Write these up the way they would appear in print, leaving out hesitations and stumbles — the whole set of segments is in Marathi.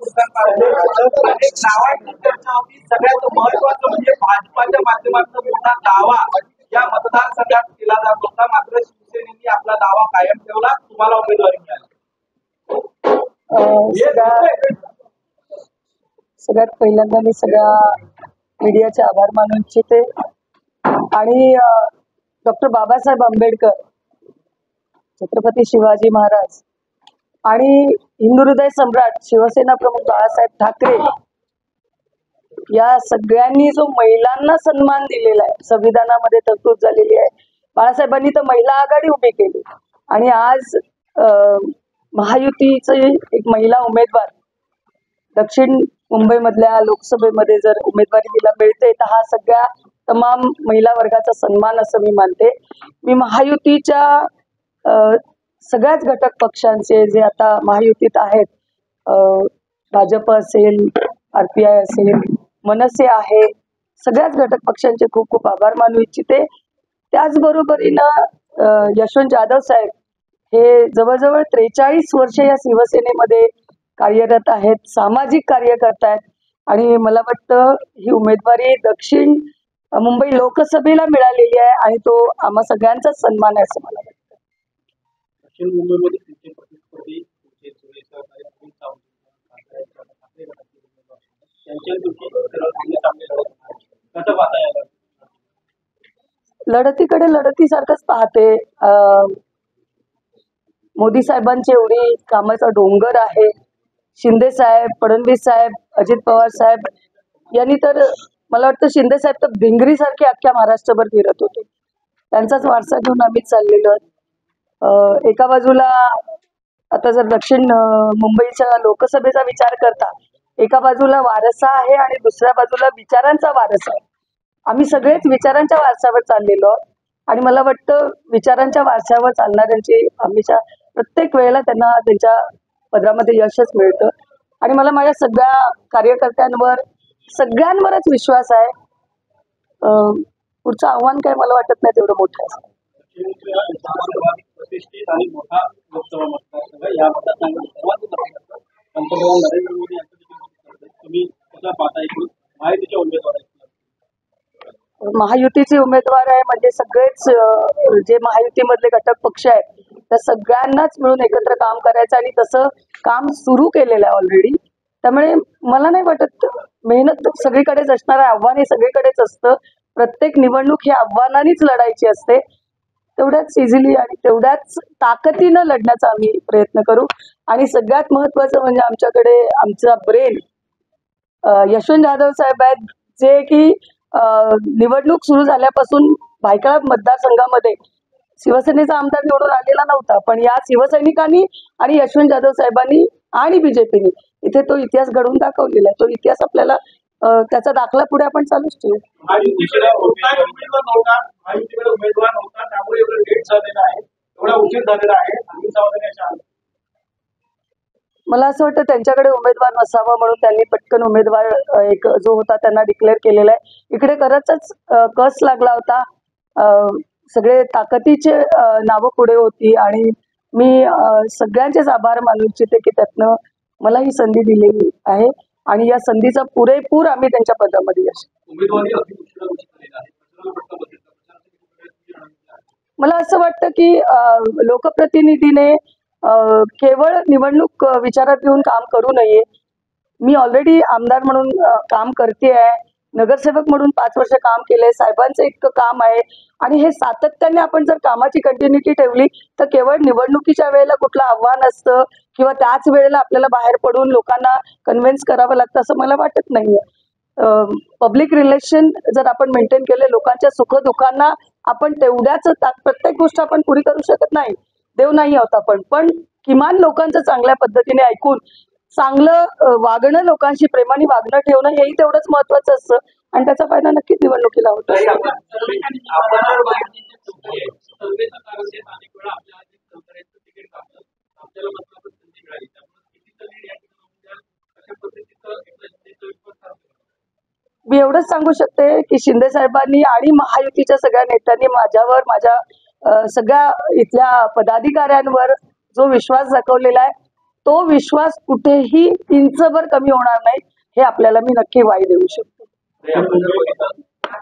नावाची चर्चा होती. सगळ्यात महत्वाचं म्हणजे भाजपाच्या माध्यमातून मोठा दावा या मतदारसंघात केला जात होता. मात्र शिवसेनेने आपला दावा कायम ठेवला. तुम्हाला उमेदवारी मिळाली. सगळ्यात पहिल्यांदा मी सगळ्या मीडियाचे आभार मानू इच्छिते आणि डॉक्टर बाबासाहेब आंबेडकर, छत्रपती शिवाजी महाराज आणि हिंदू हृदय सम्राट शिवसेना प्रमुख बाळासाहेब ठाकरे या सगळ्यांनी जो महिलांना सन्मान दिलेला आहे, संविधानामध्ये तरतूद झालेली आहे. बाळासाहेबांनी तर महिला आघाडी उभी केली आणि आज महायुतीचे एक महिला उमेदवार दक्षिण मुंबईमधल्या लोकसभेमध्ये जर उमेदवारी तिला मिळते तर हा सगळ्या तमाम महिला वर्गाचा सन्मान असं मी मानते. मी महायुतीच्या सगळ्याच घटक पक्षांचे जे आता महायुतीत आहेत, भाजप असेल, RPI असेल, मनसे आहे, सगळ्याच घटक पक्षांचे खूप खूप आभार मानू इच्छिते. त्याचबरोबरीनं यशवंत जाधव साहेब हे जवळजवळ 43 वर्ष या शिवसेनेमध्ये कार्यरत आहेत, सामाजिक कार्य करतायत आणि मला वाटतं ही उमेदवारी दक्षिण मुंबई लोकसभेला मिळालेली आहे आणि तो आम्हा सगळ्यांचाच सन्मान आहे असं मला वाटतं. दक्षिण मुंबईमध्ये लढतीकडे लढतीसारखंच पाहते. मोदी साहेबांची एवढी कामाचा डोंगर आहे. शिंदे साहेब, फडणवीस साहेब, अजित पवार साहेब यांनी तर मला वाटतं शिंदे साहेब तर भिंगरी सारखे अख्ख्या महाराष्ट्रभर फिरत होते. त्यांचाच वारसा घेऊन आम्ही चाललेलो. एका बाजूला आता जर दक्षिण मुंबईच्या लोकसभेचा विचार करता, एका बाजूला वारसा आहे आणि दुसऱ्या बाजूला विचारांचा वारसा आहे. आम्ही सगळेच विचारांच्या वारसावर चाललेलो आणि मला वाटतं विचारांच्या वारसावर चालणाऱ्यांची आम्हीच्या प्रत्येक वेळेला त्यांना त्यांच्या पदरामध्ये यशच मिळतं आणि मला माझ्या सगळ्या कार्यकर्त्यांवर सगळ्यांवरच विश्वास आहे. पुढचं आव्हान काय मला वाटत नाही तेवढं मोठं आहे. महायुतीचे उमेदवार आहे म्हणजे सगळेच जे महायुतीमधले घटक पक्ष आहेत त्या सगळ्यांनाच मिळून एकत्र काम करायचं आणि तसं काम सुरू केलेलं आहे ऑलरेडी. त्यामुळे मला नाही वाटत, मेहनत सगळीकडेच असणार आहे, आव्हान हे सगळीकडेच असतं. प्रत्येक निवडणूक ही आव्हानानेच लढायची असते. तेवढ्याच इझिली आणि तेवढ्याच ताकदीनं लढण्याचा आम्ही प्रयत्न करू आणि सगळ्यात महत्वाचं म्हणजे आमच्याकडे आमचा ब्रेन यशवंत जाधव साहेब आहेत, जे की निवडणूक सुरू झाल्यापासून भायखळा मतदारसंघामध्ये शिवसेनेचा आमदार निवडून आलेला नव्हता, पण या शिवसैनिकांनी आणि यशवंत जाधव साहेबांनी आणि बीजेपीने इथे तो इतिहास घडवून दाखवलेला आहे. तो इतिहास आपल्याला त्याचा दाखला पुढे आपण चालूच ठेवू. मला असं वाटतं त्यांच्याकडे उमेदवार नसावा म्हणून त्यांनी पटकन उमेदवार एक जो होता त्यांना डिक्लेअर केलेला आहे. इकडे खरंच कस लागला होता. सगळे ताकदीचे नावं पुढे होती आणि मी सगळ्यांचेच आभार मानू इच्छिते की त्यातनं मला ही संधी दिलेली आहे आणि या संधीचा पुरेपूर आम्ही त्यांच्या पदामध्ये यश. मला असं वाटतं की लोकप्रतिनिधीने केवळ निवडणूक विचारात घेऊन काम करू नये. मी ऑलरेडी आमदार म्हणून काम करते आहे, नगरसेवक म्हणून 5 वर्ष काम केलंय, साहेबांचं इतकं काम आहे आणि हे सातत्याने आपण जर कामाची कंटिन्युटी ठेवली तर केवळ निवडणुकीच्या वेळेला कुठलं आव्हान असतं किंवा त्याच वेळेला आपल्याला बाहेर पडून लोकांना कन्व्हिन्स करावं लागतं असं मला वाटत नाहीये. पब्लिक रिलेशन जर आपण मेंटेन केले, लोकांच्या सुखदुःखांना आपण तेवढ्याच प्रत्येक गोष्ट आपण पुरी करू शकत नाही, देव नाही आहोत आपण, पण किमान लोकांचं चांगल्या पद्धतीने ऐकून चांगलं वागणं, लोकांशी प्रेमाने वागणं ठेवणं हेही तेवढंच महत्वाचं असतं आणि त्याचा फायदा नक्कीच निवडणुकीला होतो. मी एवढंच सांगू शकते की शिंदे साहेबांनी आणि महायुतीच्या सगळ्या नेत्यांनी माझ्यावर, माझ्या सगळ्या इथल्या पदाधिकाऱ्यांवर जो विश्वास दाखवलेला आहे तो विश्वास कुठेही इंचभर कमी होणार नाही हे आपल्याला मी नक्की वाई देऊ शकतो.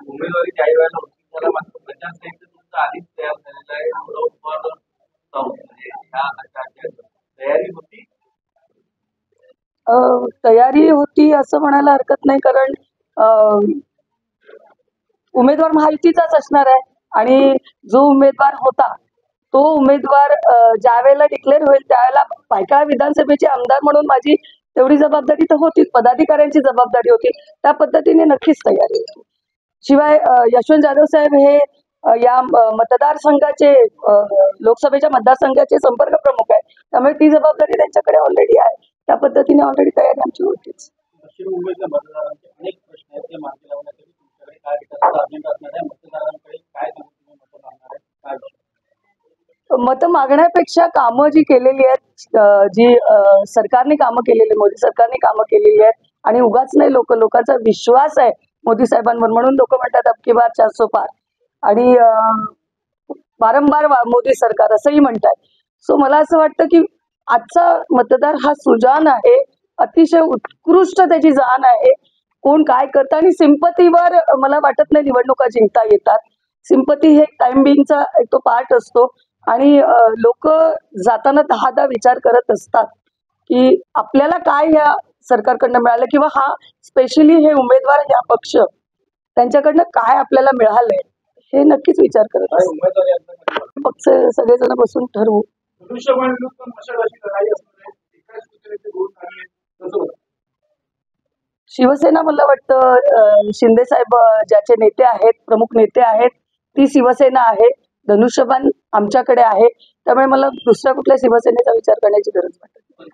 उमेदवारी काही वेळेला होती त्याला मात्र प्रचारसाहित्य तुमचं आधीच तयार झालेलं आहे. तयारी होती. तयारी होती असं म्हणायला हरकत नाही, कारण उमेदवार महायुतीचाच असणार आहे आणि जो उमेदवार होता तो उमेदवार ज्या वेळेला डिक्लेअर होईल त्यावेळेला भायखळा विधानसभेचे आमदार म्हणून माझी तेवढी जबाबदारी तर होतीच, पदाधिकाऱ्यांची जबाबदारी होती, त्या पद्धतीने नक्कीच तयारी होती. शिवाय यशवंत जाधव साहेब हे या मतदारसंघाचे लोकसभेच्या मतदारसंघाचे संपर्क प्रमुख आहेत, त्यामुळे ती जबाबदारी त्यांच्याकडे ऑलरेडी आहे. त्या पद्धतीने ऑलरेडी तयारी आमची होतीच. दक्षिण मुंबईतल्या मतदारांचे अनेक प्रश्न आहेत, ते मार्गी लावण्यासाठी तुमच्याकडे काय विकासाचा अजेंडा असणार आहे? मतदारांकडे काय तुम्ही मतं मागणार आहे? काय मतं मागण्यापेक्षा कामं जी केलेली आहेत, जी सरकारने कामं केलेली, मोदी सरकारने कामं केलेली आहेत आणि उगाच नाही, लोकांचा विश्वास आहे मोदी साहेबांवर, म्हणून लोक म्हणतात अब की बार 400 पार, आणि वारंवार मोदी सरकार असंही म्हणतात. सो मला असं वाटतं की आजचा मतदार हा सुजाण आहे, अतिशय उत्कृष्ट त्याची जाण आहे, कोण काय करतं, आणि सिंपतीवर मला वाटत नाही निवडणुका जिंकता येतात. सिंपती हे टाइम बिंगचा एक तो पार्ट असतो आणि लोक जाताना 10दा विचार करत असतात की आपल्याला काय या सरकारकडनं मिळालं, किंवा हा स्पेशली हे उमेदवार, या पक्ष त्यांच्याकडनं काय आपल्याला मिळालंय हे नक्कीच विचार करत असतात. उमेदवारी असणार? पक्ष सगळेजण बसून ठरवू. धनुष्यबाण पण मशाल अशी लढाई असणार आहे. एकाच सूचनेचे दोन कार्य कसं होतं? शिवसेना मला वाटतं शिंदे साहेब ज्याचे नेते आहेत, प्रमुख नेते आहेत, ती शिवसेना आहे. धनुष्यबाण आमच्याकडे आहे, त्यामुळे मला दुसऱ्या कुठल्या शिवसेनेचा विचार करण्याची गरज वाटत नाही.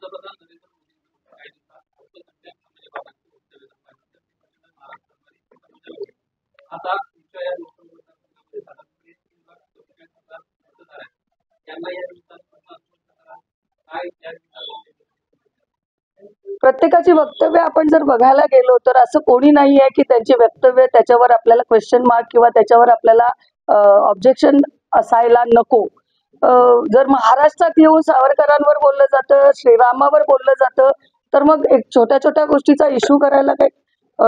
प्रत्येकाची वक्तव्य आपण जर बघायला गेलो तर असं कोणी नाही आहे की त्यांची वक्तव्य त्याच्यावर आपल्याला क्वेश्चन मार्क किंवा त्याच्यावर आपल्याला ऑब्जेक्शन असायला नको. जर महाराष्ट्रात येऊन सावरकरांवर बोललं जातं, श्रीरामावर बोललं जातं, तर मग एक छोट्या छोट्या गोष्टीचा इश्यू करायला काय,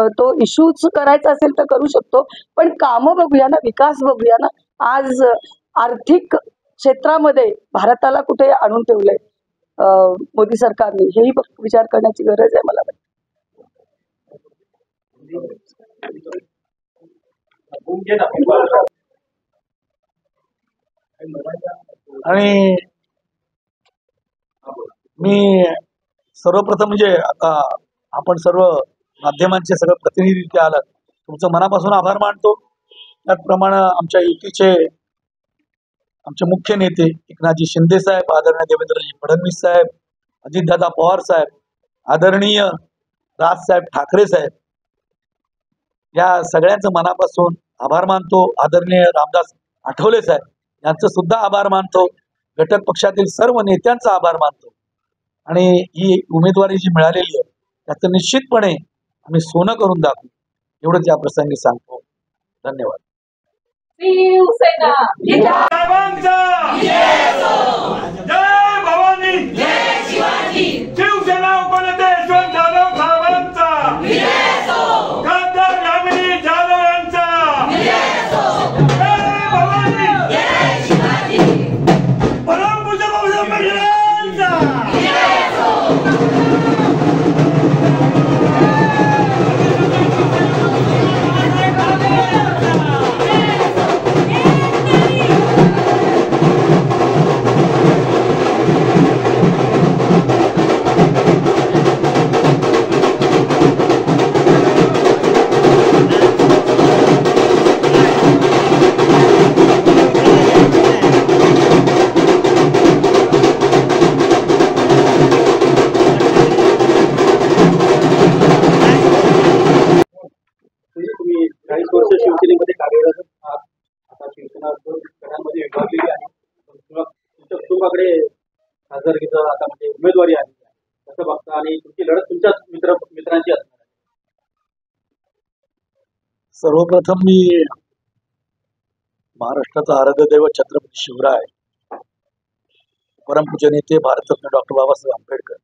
तो इश्यूच करायचा असेल तर करू शकतो, पण कामं बघूया ना, विकास बघूया ना. आज आर्थिक क्षेत्रामध्ये भारताला कुठे आणून ठेवलंय मोदी सरकारने, हेही विचार करण्याची गरज आहे मला वाटतं. आणि मी सर्वप्रथम म्हणजे आता आपण सर्व माध्यमांचे सर्व प्रतिनिधी इथे आलात, तुमचं मनापासून आभार मानतो. त्याचप्रमाणे आमच्या युतीचे आमचे मुख्य नेते एकनाथजी शिंदे साहेब, आदरणीय देवेंद्रजी फडणवीस साहेब, अजितदादा पवार साहेब, आदरणीय राजसाहेब ठाकरे साहेब, या सगळ्यांचं मनापासून आभार मानतो. आदरणीय रामदास आठवले साहेब यांचं सुद्धा आभार मानतो. घटक पक्षातील सर्व नेत्यांचा आभार मानतो. आणि ही उमेदवारी जी मिळालेली आहे त्याचं निश्चितपणे आम्ही सोनं करून दाखवू, एवढंच या प्रसंगी सांगतो. धन्यवाद. शिवसेना जय भवानी, जय शिवाजी. शिवसेना उपनेते यशवंत जाधव साहेबांचा, खासदार यामिनी जाधव यांचा, जय भवानी, जय शिवाजी. परमपूज्य बाबासाहेब आंबेडकरांचा. तुम्ही 40 वर्ष शिवसेनेमध्ये कार्यरत आहात. आता शिवसेना गटांमध्ये विभागलेली आहे. तुमच्या कुटुंबाकडे खासदारकीचं आता म्हणजे उमेदवारी आली आहे, कसं बघता, आणि तुमची लढत तुमच्याच मित्रांची असणार आहे? सर्वप्रथम मी महाराष्ट्राचा आराध्य दैवत छत्रपती शिवराय परमपूज्य नेते भारतरत्न डॉक्टर बाबासाहेब आंबेडकर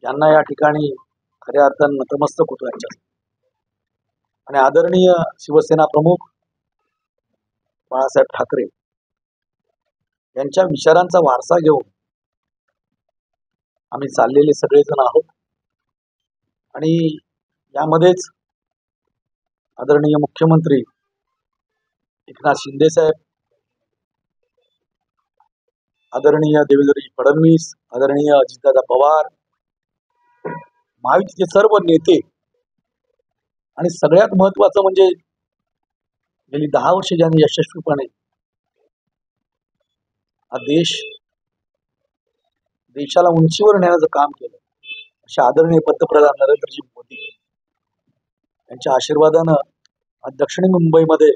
यांना या ठिकाणी खऱ्या अर्थानं नतमस्तक होतो यांच्या आणि आदरणीय शिवसेना प्रमुख बाळासाहेब ठाकरे यांच्या विचारांचा वारसा घेऊन आम्ही चाललेले सगळेजण आहोत आणि यामध्येच आदरणीय मुख्यमंत्री एकनाथ शिंदे साहेब, आदरणीय देवेंद्रजी फडणवीस, आदरणीय अजितदादा पवार, महायुतीचे सर्व नेते आणि सगळ्यात महत्वाचं म्हणजे गेली 10 वर्ष ज्यांनी यशस्वीपणे हा देशाला उंचीवर नेण्याचं काम केलं अशा आदरणीय पंतप्रधान नरेंद्रजी मोदी यांच्या आशीर्वादानं आज दक्षिण मुंबईमध्ये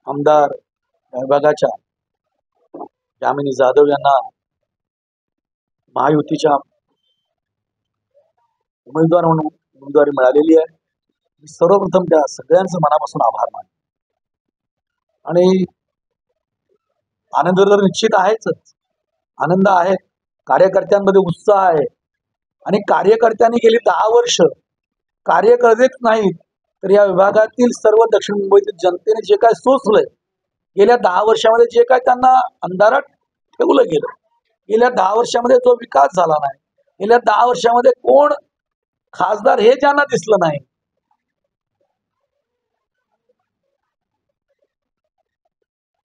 आमदार या विभागाच्या यामिनी जाधव यांना महायुतीच्या उमेदवार म्हणून उमेदवारी मिळालेली आहे. मी सर्वप्रथम त्या सगळ्यांचं मनापासून आभार मानतो आणि आनंद तर निश्चित आहेच, आनंद आहे, कार्यकर्त्यांमध्ये उत्साह आहे आणि कार्यकर्त्यांनी गेली 10 वर्ष कार्य करत नाहीत तर या विभागातील सर्व दक्षिण मुंबईतील जनतेने जे काय सोचलंय गेल्या 10 वर्षामध्ये, जे काय त्यांना अंधारात ठेवलं गेलं, गेल्या 10 वर्षामध्ये जो विकास झाला नाही, गेल्या 10 वर्षामध्ये कोण खासदार हे ज्यांना दिसलं नाही,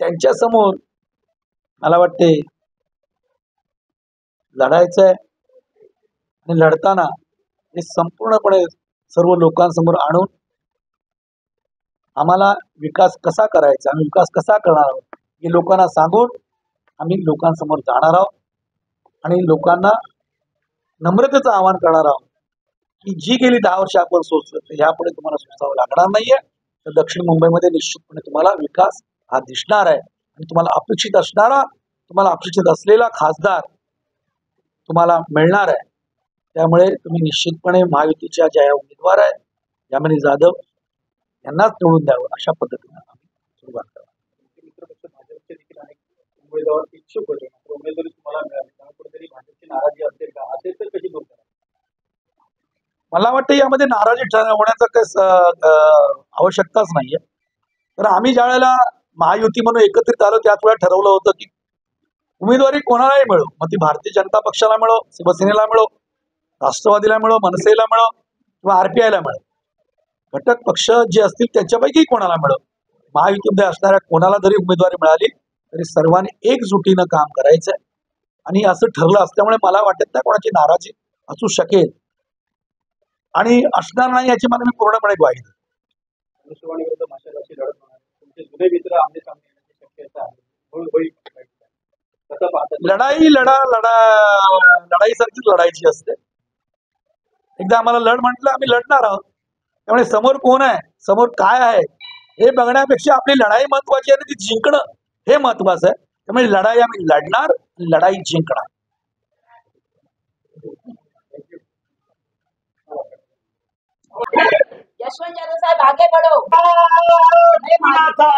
त्यांच्या समोर मला वाटते लढायचंय आणि लढताना हे संपूर्णपणे सर्व लोकांसमोर आणून आम्हाला विकास कसा करायचा, आम्ही विकास कसा करणार आहोत हे लोकांना सांगून आम्ही लोकांसमोर जाणार आहोत आणि लोकांना नम्रतेचं आवाहन करणार आहोत की जी गेली 10 वर्ष आपण सोचलं तर ह्यापुढे तुम्हाला सोचावं लागणार नाहीये. तर दक्षिण मुंबईमध्ये निश्चितपणे तुम्हाला विकास हा दिसणार आहे आणि तुम्हाला अपेक्षित असलेला खासदार तुम्हाला मिळणार आहे. त्यामुळे तुम्ही निश्चितपणे महायुतीच्या ज्या उमेदवार आहेत यामिनी जाधव यांनाच निवडून द्यावं अशा पद्धतीने आम्ही सुरुवात करू. मित्रपक्ष भाजपचे देखील अनेक उमेदवार इच्छुक होते, उमेदवारी तुम्हाला मिळाली, त्यामुळे कुठेतरी भाजपची नाराजी असेल का, असेल तर कशी दूर करा? मला वाटतं यामध्ये नाराजी होण्याचा काही आवश्यकताच नाहीये. तर आम्ही ज्या वेळेला महायुती म्हणून एकत्रित आलो त्याच वेळेला ठरवलं होतं की उमेदवारी कोणालाही मिळो, मग ती भारतीय जनता पक्षाला मिळो, शिवसेनेला मिळो, राष्ट्रवादीला मिळो, मनसेला मिळो किंवा RPIला मिळो, घटक पक्ष जे असतील त्याच्यापैकी कोणाला मिळो, महायुतीमध्ये असणाऱ्या कोणाला जरी उमेदवारी मिळाली तरी सर्वांनी एकजुटीनं काम करायचंय आणि असं ठरलं असल्यामुळे मला वाटत नाही कोणाची नाराजी असू शकेल आणि असणार नाही याची मला मी पूर्णपणे ग्वाही देतो. धनुष्यबाण विरुद्ध मशालाची लढत होणार, तुमचे जुने मित्र आमने सामने येण्याची शक्यता आहे, होईल कसं पाहता? लढाईसारखीच लढायची असते. एकदा आम्हाला लढ म्हटलं आम्ही लढणार आहोत. त्यामुळे समोर कोण आहे, समोर काय आहे हे बघण्यापेक्षा आपली लढाई महत्वाची आहे आणि ती जिंकणं हे महत्वाचं आहे. त्यामुळे लढाई आम्ही लढणार, लढाई जिंकणार. यशवंत यादव साहब आगे बढ़ो। माता